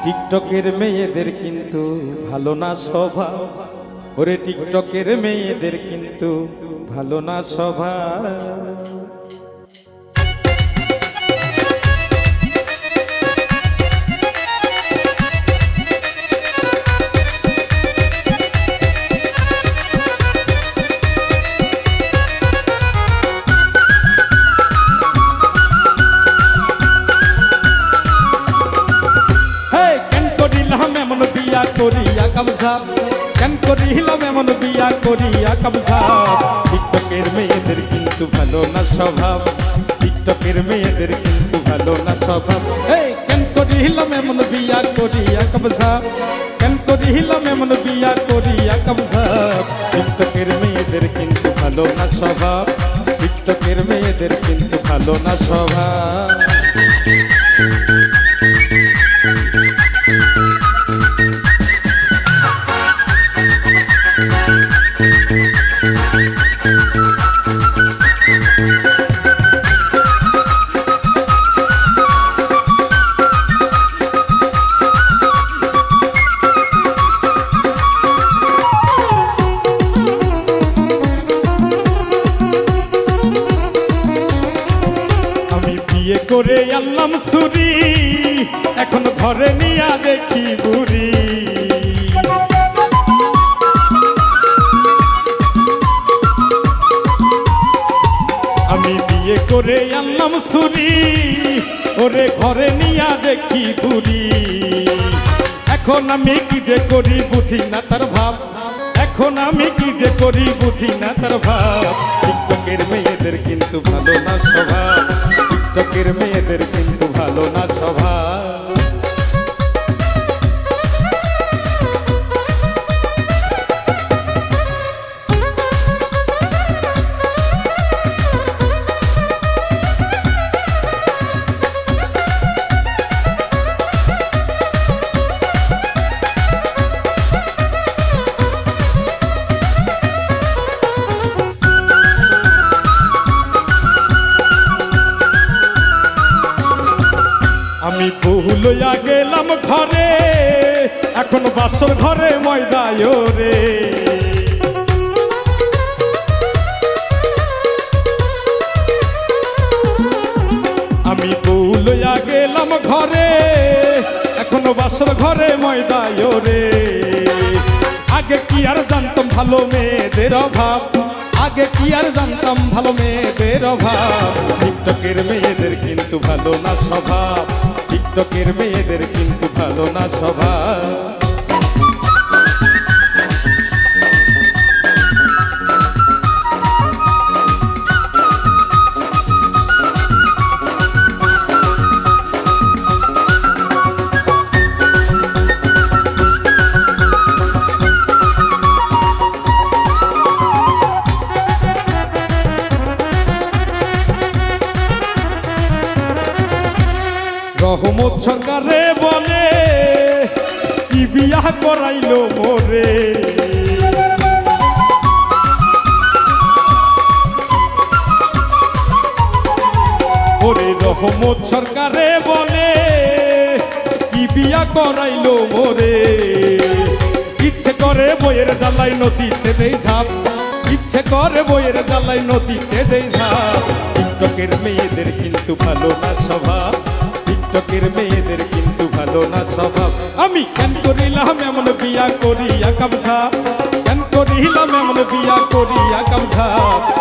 টিকটকের মেয়েদের কিন্তু ভালো না স্বভাব, ওরে টিকটকের মেয়েদের কিন্তু ভালো না স্বভাব। করিয়া কবজা কেন করিলাম এমন বিয়া করিয়া কবজা। টিকটকের মেয়েদের কিন্তু ভালো না স্বভাব, টিকটকের মেয়েদের কিন্তু ভালো না স্বভাব। এই কেন করিলাম এমন বিয়া করিয়া কবজা, কেন করিলাম এমন বিয়া করিয়া কবজা। টিকটকের মেয়েদের কিন্তু ভালো না স্বভাব, টিকটকের মেয়েদের কিন্তু ভালো না স্বভাব। বিয়ে করে আনলাম ছুরি, এখন ঘরে নিয়া দেখি বুড়ি। আমি বিয়ে করে আনলাম ছুরি, ওরে ঘরে নিয়া দেখি বুড়ি। এখন আমি কি যে করি বুঝি না তার ভাব, এখন আমি কি যে করি বুঝি না তার ভাব। টিকটকের মেয়েদের কিন্তু ভালো না স্বভাব, টিকটকের মেয়েদের কিন্তু ভালো না স্বভাব। আমি বহু লইয়া গেলাম ঘরে, এখন বাসর ঘরে ময়দায় রে। আমি বহু লইয়া গেলাম ঘরে, এখন বাসর ঘরে ময়দায় রে। আগে কি আর জানতাম ভালো মেয়েদের অভাব, আগে কি আর জানতাম ভালো মেয়েদের অভাব। টিকটকের মেয়েদের কিন্তু ভালো না স্বভাব, টিকটকের মেয়েদের কিন্তু ভালো না স্বভাব। রহমত সরকারে বলে কি বিয়া করাইলো মোরে। ওরে রহমত সরকারে বলে কি বিয়া করাইলো মোরে। ইচ্ছে করে বইয়ের জ্বালাই নদীতে দেই ঝাঁপ, ইচ্ছে করে বইয়ের জ্বালাই নদীতে দেই ঝাঁপ। টিকটকের মেয়েদের কিন্তু ভালো না স্বভাব, টিকটকের মেয়েদের কিন্তু ভালো না স্বভাব। আমি কেন করিলাম এমন বিয়া করিয়া কবজা, কেন করিলাম এমন বিয়া করিয়া কবজা।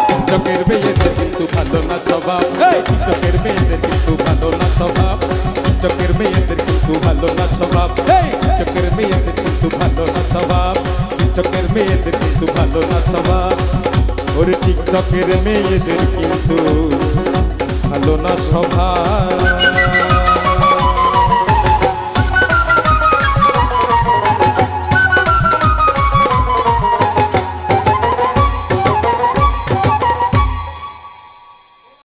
টিকটকের মেয়েদের কিন্তু ভালো না স্বভাব, টিকটকের মেয়েদের কিন্তু ভালো না স্বভাব, টিকটকের মেয়েদের কিন্তু ভালো না স্বভাব, টিকটকের মেয়েদের কিন্তু ভালো না স্বভাব, টিকটকের মেয়েদের কিন্তু ভালো না স্বভাব। ওরে টিকটকের মেয়েদের কিন্তু ভালো না স্বভাব।